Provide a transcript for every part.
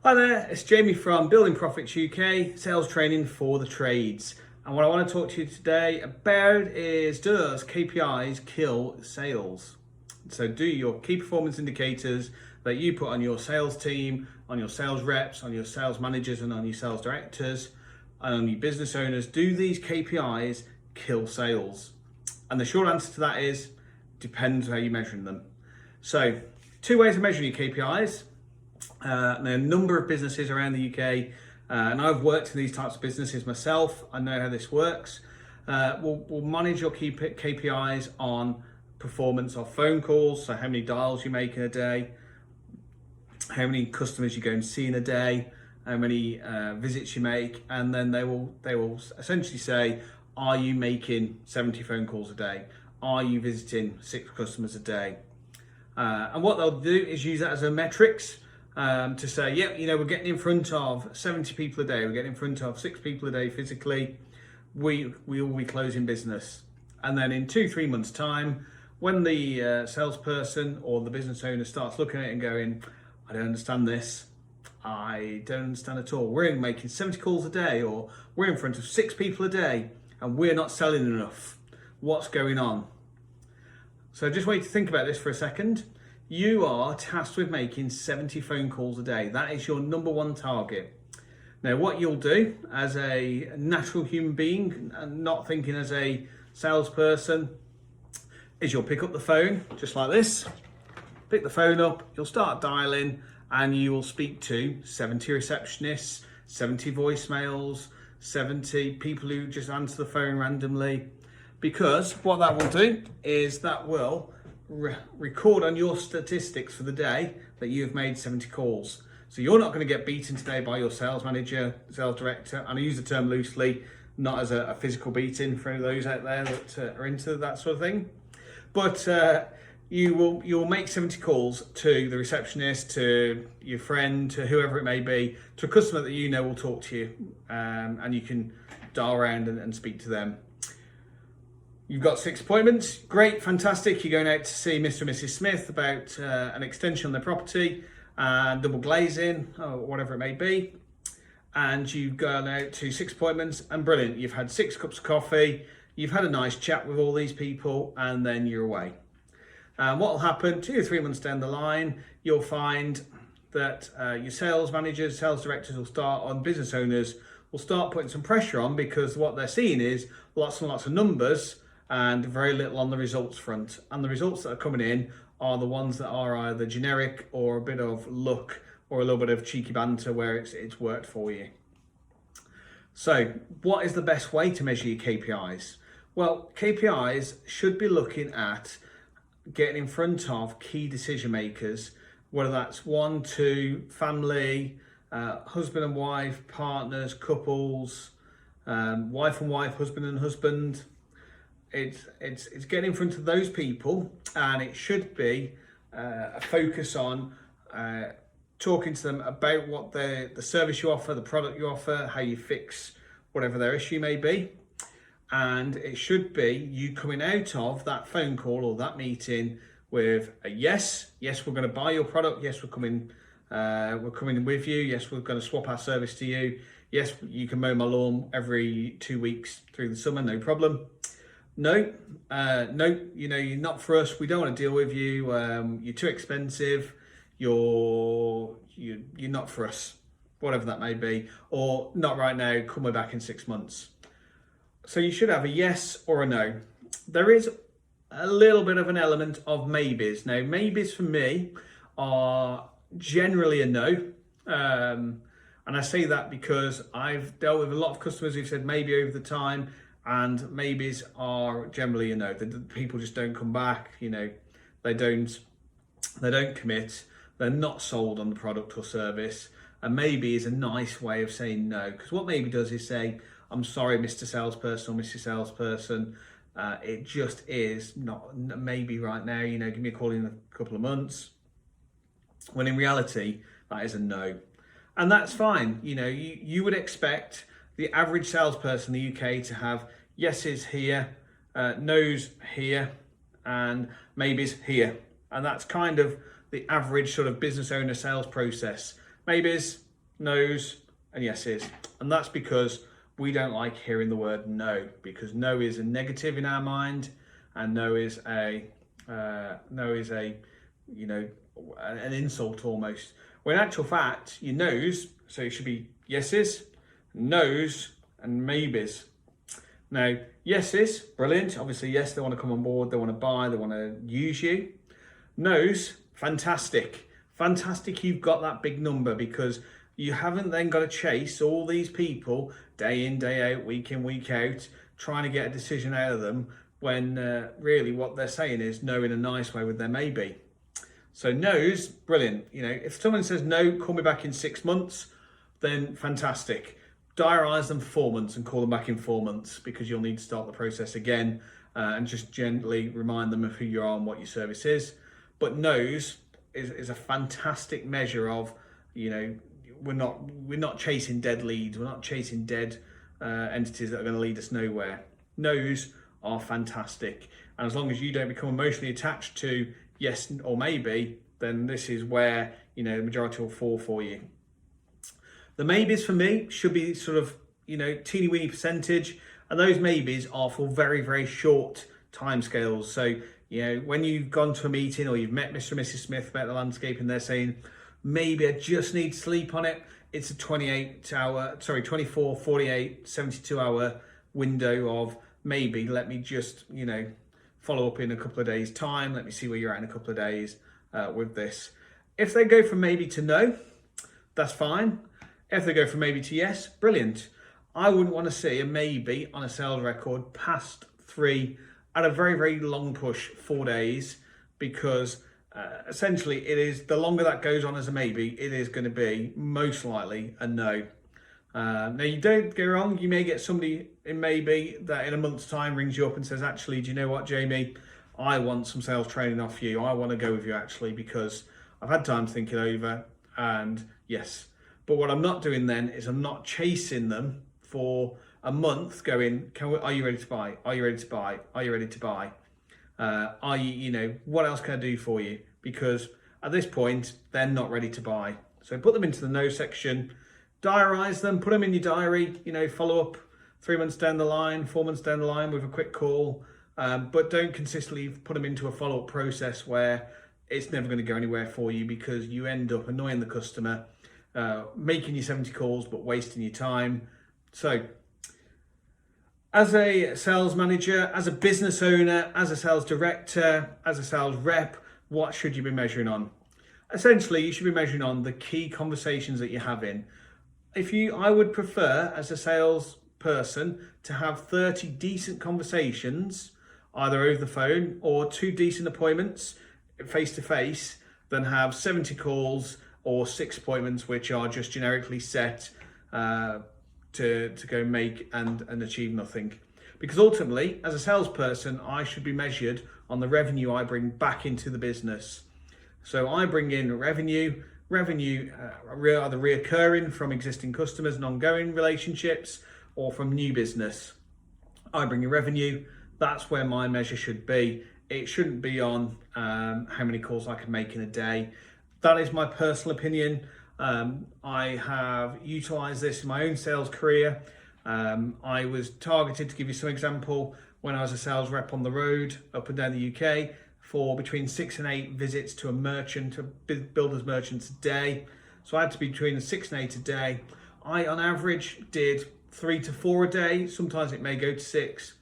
Hi there, it's Jamie from Building Profits UK, sales training for the trades. And what I want to talk to you today about is, does KPIs kill sales? So do your key performance indicators that you put on your sales team, on your sales reps, on your sales managers and on your sales directors and on your business owners, do these KPIs kill sales? And the short answer to that is, depends how you're measuring them. So two ways of measuring your KPIs. There are a number of businesses around the UK, and I've worked in these types of businesses myself. I know how this works. We'll manage your KPIs on performance of phone calls, so how many dials you make in a day, how many customers you go and see in a day, how many visits you make, and then they will essentially say, are you making 70 phone calls a day? Are you visiting 6 customers a day? And what they'll do is use that as a metrics. To say, yeah, we're getting in front of 70 people a day, we're getting in front of 6 people a day physically, we will be closing business. And then in 2-3 months time, when the salesperson or the business owner starts looking at it and going, I don't understand this, I don't understand at all, we're making 70 calls a day, or we're in front of 6 people a day and we're not selling enough, what's going on? So just wait to think about this for a second. You are tasked with making 70 phone calls a day. That is your number one target. Now, what you'll do as a natural human being, and not thinking as a salesperson, is you'll pick up the phone just like this. Pick the phone up, you'll start dialing, and you will speak to 70 receptionists, 70 voicemails, 70 people who just answer the phone randomly. Because what that will do is that will record on your statistics for the day that you've made 70 calls. So you're not going to get beaten today by your sales manager, sales director, and I use the term loosely, not as a physical beating for those out there that are into that sort of thing. But you'll make 70 calls to the receptionist, to your friend, to whoever it may be, to a customer that you know will talk to you, and you can dial around and speak to them. You've got 6 appointments, great, fantastic. You're going out to see Mr. and Mrs. Smith about an extension on their property, double glazing, or whatever it may be. And you've gone out to 6 appointments and brilliant. You've had 6 cups of coffee, you've had a nice chat with all these people, and then you're away. And what will happen 2 or 3 months down the line, you'll find that your sales managers, sales directors will start on, business owners will start putting some pressure on, because what they're seeing is lots and lots of numbers and very little on the results front. And the results that are coming in are the ones that are either generic or a bit of luck or a little bit of cheeky banter where it's worked for you. So what is the best way to measure your KPIs? Well, KPIs should be looking at getting in front of key decision makers, whether that's 1, 2, family, husband and wife, partners, couples, wife and wife, husband and husband. It's getting in front of those people, and it should be a focus on talking to them about what the service you offer, the product you offer, how you fix whatever their issue may be. And it should be you coming out of that phone call or that meeting with a yes, we're going to buy your product, yes, we're coming with you, yes, we're going to swap our service to you, yes, you can mow my lawn every 2 weeks through the summer, no problem. No, you're not for us. We don't want to deal with you. You're too expensive. You're not for us, whatever that may be, or not right now. Come back in 6 months. So you should have a yes or a no. There is a little bit of an element of maybes. Now, maybes for me are generally a no. And I say that because I've dealt with a lot of customers who've said maybe over the time, and maybes are generally a no. The people just don't come back. They don't commit. They're not sold on the product or service. And maybe is a nice way of saying no, because what maybe does is say, I'm sorry, Mr. Salesperson or Mrs. Salesperson, it just is not maybe right now. Give me a call in a couple of months. When in reality, that is a no, and that's fine. You would expect the average salesperson in the UK to have yeses here, no's here, and maybes here. And that's kind of the average sort of business owner sales process. Maybes, no's, and yeses. And that's because we don't like hearing the word no, because no is a negative in our mind, and no is a you know, an insult almost. When in actual fact, your no's, so it should be yeses, no's, and maybes. Now, yeses, brilliant. Obviously, yes, they want to come on board, they want to buy, they want to use you. No's, fantastic. Fantastic you've got that big number, because you haven't then got to chase all these people day in, day out, week in, week out, trying to get a decision out of them when really what they're saying is no in a nice way with their maybe. So no's, brilliant. You know, if someone says no, call me back in 6 months, then fantastic. Diarise them for 4 months and call them back in 4 months, because you'll need to start the process again and just gently remind them of who you are and what your service is. But no's is a fantastic measure of, you know, we're not chasing dead leads, we're not chasing dead entities that are going to lead us nowhere. No's are fantastic, and as long as you don't become emotionally attached to yes or maybe, then this is where, you know, the majority will fall for you. The maybes for me should be sort of, you know, teeny weeny percentage, and those maybes are for very, very short timescales. So, you know, when you've gone to a meeting or you've met Mr. and Mrs. Smith about the landscape and they're saying, maybe I just need to sleep on it, it's a 24, 48, 72 hour window of maybe let me just, you know, follow up in a couple of days' time. Let me see where you're at in a couple of days with this. If they go from maybe to no, that's fine. If they go from maybe to yes, brilliant. I wouldn't want to see a maybe on a sales record past 3 at a very, very long push, 4 days, because essentially it is, the longer that goes on as a maybe, it is going to be most likely a no. Now, you don't get wrong, you may get somebody in maybe that in a month's time rings you up and says, actually, do you know what, Jamie, I want some sales training off you. I want to go with you actually, because I've had time to think it over, and yes. But what I'm not doing then is I'm not chasing them for a month going, are you ready to buy? Are you ready to buy? Are you ready to buy? Are you, you know, what else can I do for you? Because at this point, they're not ready to buy. So put them into the no section, diarise them, put them in your diary, you know, follow up 3 months down the line, 4 months down the line with a quick call, but don't consistently put them into a follow-up process where it's never going to go anywhere for you, because you end up annoying the customer, making your 70 calls but wasting your time. So as a sales manager, as a business owner, as a sales director, as a sales rep, what should you be measuring on? Essentially, you should be measuring on the key conversations that you're having. I would prefer as a sales person to have 30 decent conversations, either over the phone or 2 decent appointments face to face, than have 70 calls or 6 appointments which are just generically set to go make and achieve nothing. Because ultimately, as a salesperson, I should be measured on the revenue I bring back into the business. So I bring in revenue either reoccurring from existing customers and ongoing relationships, or from new business. I bring in revenue. That's where my measure should be. It shouldn't be on how many calls I can make in a day. That is my personal opinion. I have utilized this in my own sales career. I was targeted, to give you some example, when I was a sales rep on the road up and down the UK, for between 6 and 8 visits to a merchant, to builders merchants a day. So I had to be between 6 and 8 a day. I, on average, did 3 to 4 a day. Sometimes it may go to 6.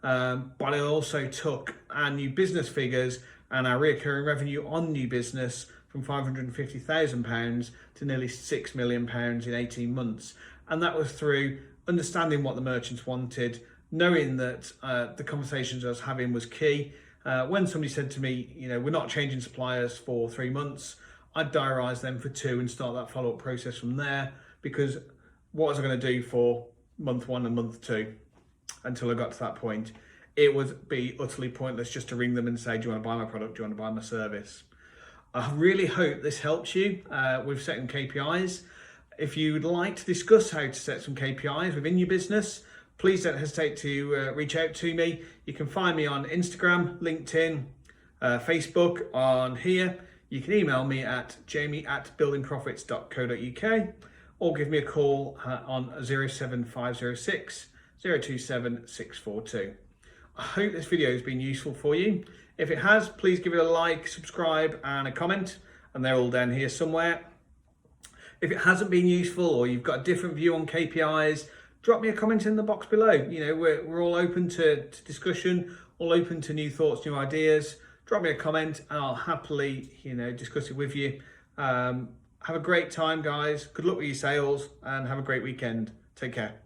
But I also took our new business figures and our recurring revenue on new business from £550,000 to nearly £6 million in 18 months. And that was through understanding what the merchants wanted, knowing that the conversations I was having was key. When somebody said to me, you know, we're not changing suppliers for 3 months, I'd diarise them for 2 and start that follow-up process from there, because what was I going to do for month 1 and month 2 until I got to that point? It would be utterly pointless just to ring them and say, do you want to buy my product? Do you want to buy my service? I really hope this helps you with setting KPIs. If you'd like to discuss how to set some KPIs within your business, please don't hesitate to reach out to me. You can find me on Instagram, LinkedIn, Facebook, on here. You can email me at jamie@buildingprofits.co.uk, or give me a call on 07506 027 642. I hope this video has been useful for you. If it has, please give it a like, subscribe and a comment, and they're all down here somewhere. If it hasn't been useful or you've got a different view on KPIs, drop me a comment in the box below. You know, we're all open to discussion, all open to new thoughts, new ideas. Drop me a comment and I'll happily, discuss it with you. Have a great time, guys. Good luck with your sales and have a great weekend. Take care.